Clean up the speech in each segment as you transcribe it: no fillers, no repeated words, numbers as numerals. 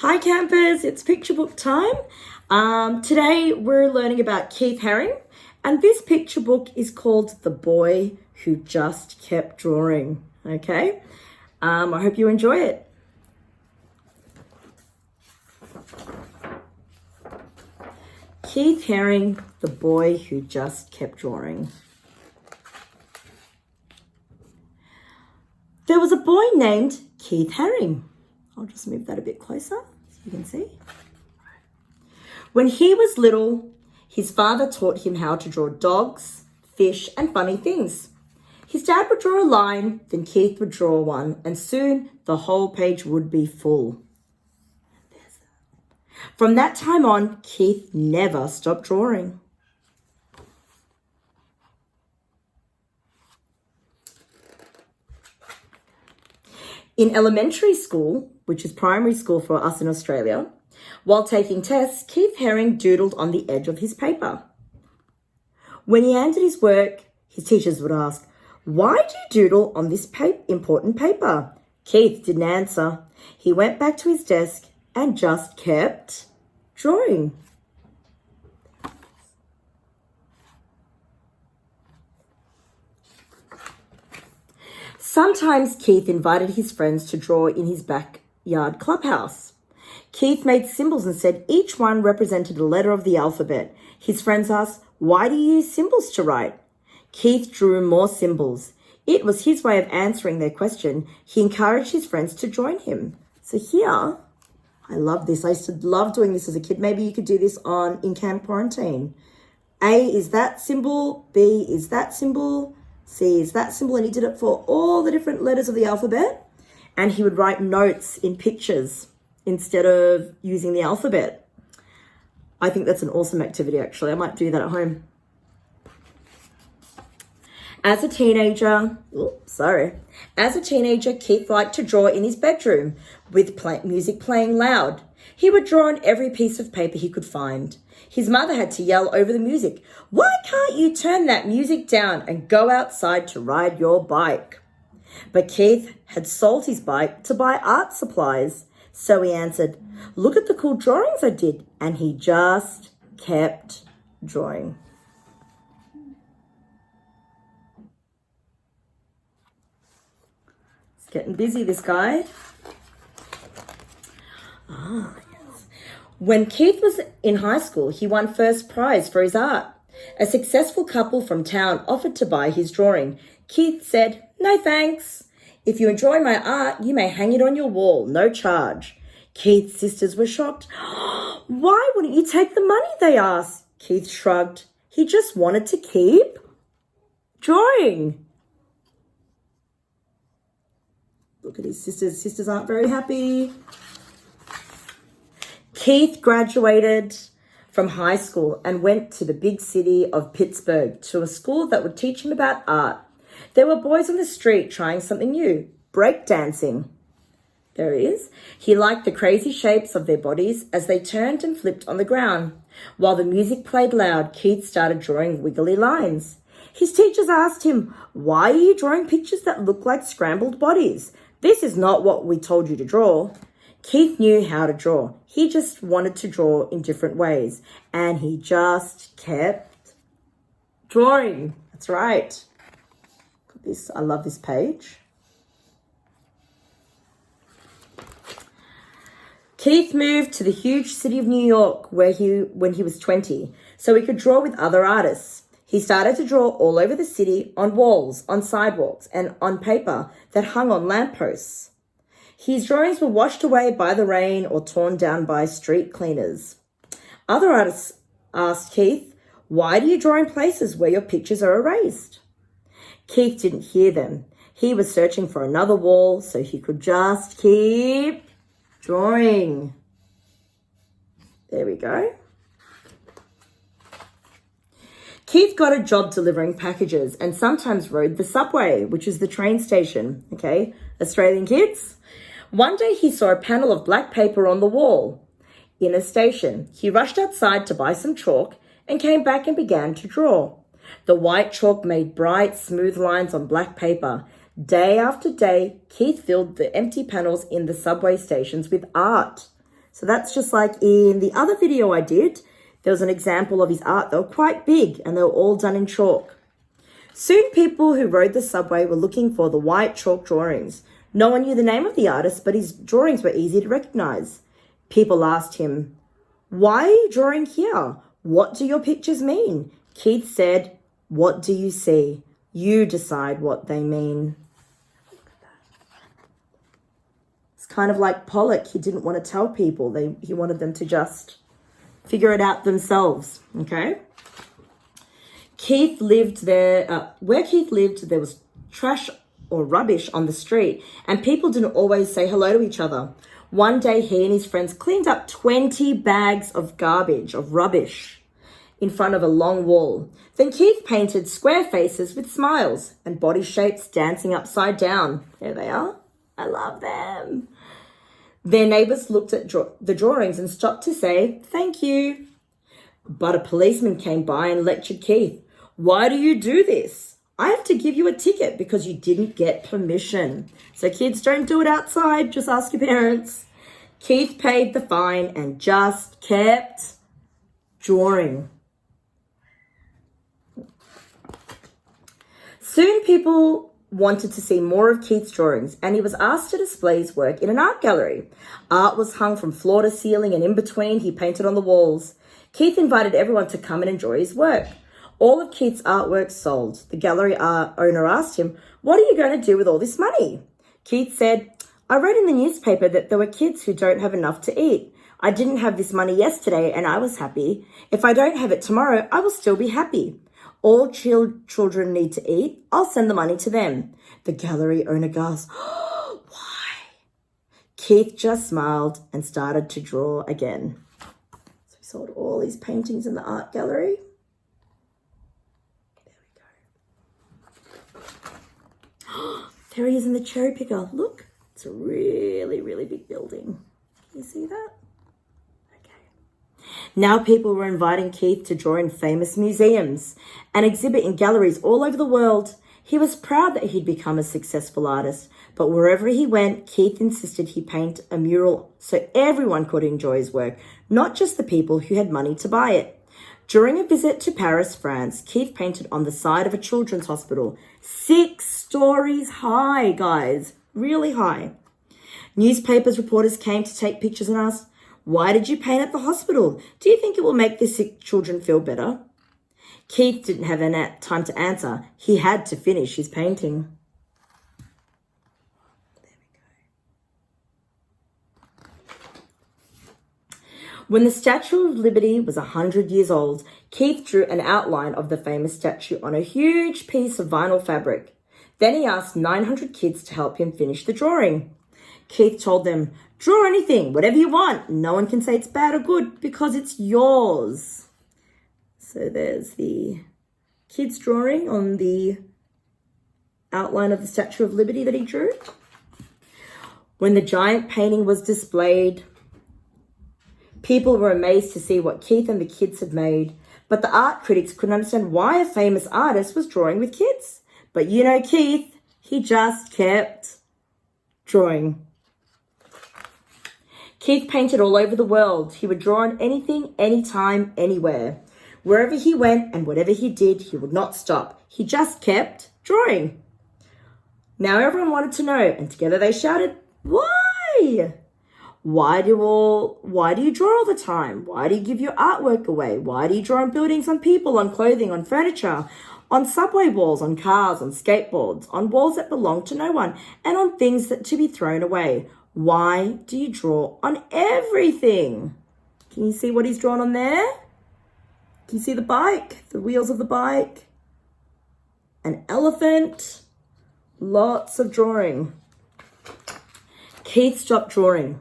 Hi campers, it's picture book time. Today we're learning about Keith Haring, and this picture book is called The Boy Who Just Kept Drawing. Okay, I hope you enjoy it. Keith Haring, The Boy Who Just Kept Drawing. There was a boy named Keith Haring. I'll just move that a bit closer so you can see. When he was little, his father taught him how to draw dogs, fish, and funny things. His dad would draw a line, then Keith would draw one, and soon the whole page would be full. From that time on, Keith never stopped drawing. In elementary school, which is primary school for us in Australia, while taking tests, Keith Haring doodled on the edge of his paper. When he handed his work, his teachers would ask, "Why do you doodle on this important paper?" Keith didn't answer. He went back to his desk and just kept drawing. Sometimes Keith invited his friends to draw in his backyard clubhouse. Keith made symbols and said each one represented a letter of the alphabet. His friends asked, "Why do you use symbols to write?" Keith drew more symbols. It was his way of answering their question. He encouraged his friends to join him. So here, I love this. I used to love doing this as a kid. Maybe you could do this in camp quarantine. A is that symbol, B is that symbol, C is that symbol, and he did it for all the different letters of the alphabet, and he would write notes in pictures instead of using the alphabet. I think that's an awesome activity, actually. I might do that at home. As a teenager, Keith liked to draw in his bedroom with music playing loud. He would draw on every piece of paper he could find. His mother had to yell over the music, "Why can't you turn that music down and go outside to ride your bike?" But Keith had sold his bike to buy art supplies. So he answered, "Look at the cool drawings I did." And he just kept drawing. It's getting busy, this guy. Yes. When Keith was in high school, he won first prize for his art. A successful couple from town offered to buy his drawing. Keith said, "No thanks. If you enjoy my art, you may hang it on your wall, no charge." Keith's sisters were shocked. "Why wouldn't you take the money?" they asked. Keith shrugged. He just wanted to keep drawing. Look at his sisters. Sisters aren't very happy. Keith graduated from high school and went to the big city of Pittsburgh to a school that would teach him about art. There were boys on the street trying something new, breakdancing. There he is. He liked the crazy shapes of their bodies as they turned and flipped on the ground. While the music played loud, Keith started drawing wiggly lines. His teachers asked him, "Why are you drawing pictures that look like scrambled bodies? This is not what we told you to draw." Keith knew how to draw. He just wanted to draw in different ways. And he just kept drawing. That's right. I love this page. Keith moved to the huge city of New York when he was 20, so he could draw with other artists. He started to draw all over the city, on walls, on sidewalks, and on paper that hung on lampposts. His drawings were washed away by the rain or torn down by street cleaners. Other artists asked Keith, "Why do you draw in places where your pictures are erased?" Keith didn't hear them. He was searching for another wall so he could just keep drawing. There we go. Keith got a job delivering packages and sometimes rode the subway, which is the train station. Okay, Australian kids? One day he saw a panel of black paper on the wall in a station. He rushed outside to buy some chalk and came back and began to draw. The white chalk made bright, smooth lines on black paper. Day after day, Keith filled the empty panels in the subway stations with art. So that's just like in the other video I did. There was an example of his art. They were quite big and they were all done in chalk. Soon people who rode the subway were looking for the white chalk drawings. No one knew the name of the artist, but his drawings were easy to recognize. People asked him, "Why are you drawing here? What do your pictures mean?" Keith said, "What do you see? You decide what they mean." It's kind of like Pollock. He didn't want to tell people. He wanted them to just figure it out themselves, okay? Keith lived there. Where Keith lived, there was trash or rubbish on the street, and people didn't always say hello to each other. One day, he and his friends cleaned up 20 bags of garbage, of rubbish, in front of a long wall. Then Keith painted square faces with smiles and body shapes dancing upside down. There they are. I love them. Their neighbours looked at the drawings and stopped to say, "Thank you." But a policeman came by and lectured Keith. "Why do you do this? I have to give you a ticket because you didn't get permission." So kids, don't do it outside. Just ask your parents. Keith paid the fine and just kept drawing. Soon people wanted to see more of Keith's drawings, and he was asked to display his work in an art gallery. Art was hung from floor to ceiling, and in between he painted on the walls. Keith invited everyone to come and enjoy his work. All of Keith's artwork sold. The gallery owner asked him, "What are you going to do with all this money?" Keith said, "I read in the newspaper that there were kids who don't have enough to eat. I didn't have this money yesterday and I was happy. If I don't have it tomorrow, I will still be happy. All children need to eat. I'll send the money to them." The gallery owner gasped, "Why?" Keith just smiled and started to draw again. So he sold all his paintings in the art gallery. There we go. There he is in the cherry picker. Look, it's a really, really big building. Can you see that? Now people were inviting Keith to draw in famous museums and exhibit in galleries all over the world. He was proud that he'd become a successful artist, but wherever he went, Keith insisted he paint a mural so everyone could enjoy his work, not just the people who had money to buy it. During a visit to Paris, France, Keith painted on the side of a children's hospital, 6 stories high, guys, really high. Newspapers reporters came to take pictures and asked, "Why did you paint at the hospital? Do you think it will make the sick children feel better?" Keith didn't have time to answer. He had to finish his painting. There we go. When the Statue of Liberty was 100 years old, Keith drew an outline of the famous statue on a huge piece of vinyl fabric. Then he asked 900 kids to help him finish the drawing. Keith told them, "Draw anything, whatever you want. No one can say it's bad or good because it's yours." So there's the kids' drawing on the outline of the Statue of Liberty that he drew. When the giant painting was displayed, people were amazed to see what Keith and the kids had made. But the art critics couldn't understand why a famous artist was drawing with kids. But you know Keith, he just kept drawing. Keith painted all over the world. He would draw on anything, anytime, anywhere. Wherever he went and whatever he did, he would not stop. He just kept drawing. Now everyone wanted to know, and together they shouted, "Why? Why do you draw all the time? Why do you give your artwork away? Why do you draw on buildings, on people, on clothing, on furniture, on subway walls, on cars, on skateboards, on walls that belong to no one, and on things that to be thrown away? Why do you draw on everything?" Can you see what he's drawn on there? Can you see the bike, the wheels of the bike? An elephant, lots of drawing. Keith stopped drawing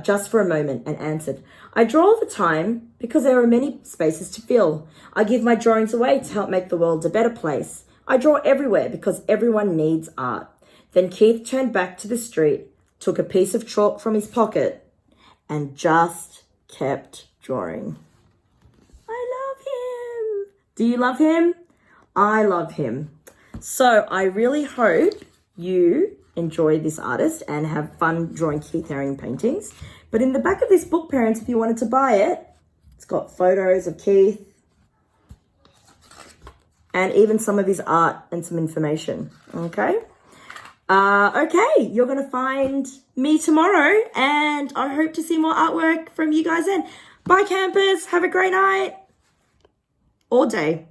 just for a moment and answered, "I draw all the time because there are many spaces to fill. I give my drawings away to help make the world a better place. I draw everywhere because everyone needs art." Then Keith turned back to the street, took a piece of chalk from his pocket, and just kept drawing. I love him. Do you love him? I love him. So I really hope you enjoy this artist and have fun drawing Keith Haring paintings. But in the back of this book, parents, if you wanted to buy it, it's got photos of Keith and even some of his art and some information. Okay. Okay, you're going to find me tomorrow, and I hope to see more artwork from you guys then. Bye, campers. Have a great night or day.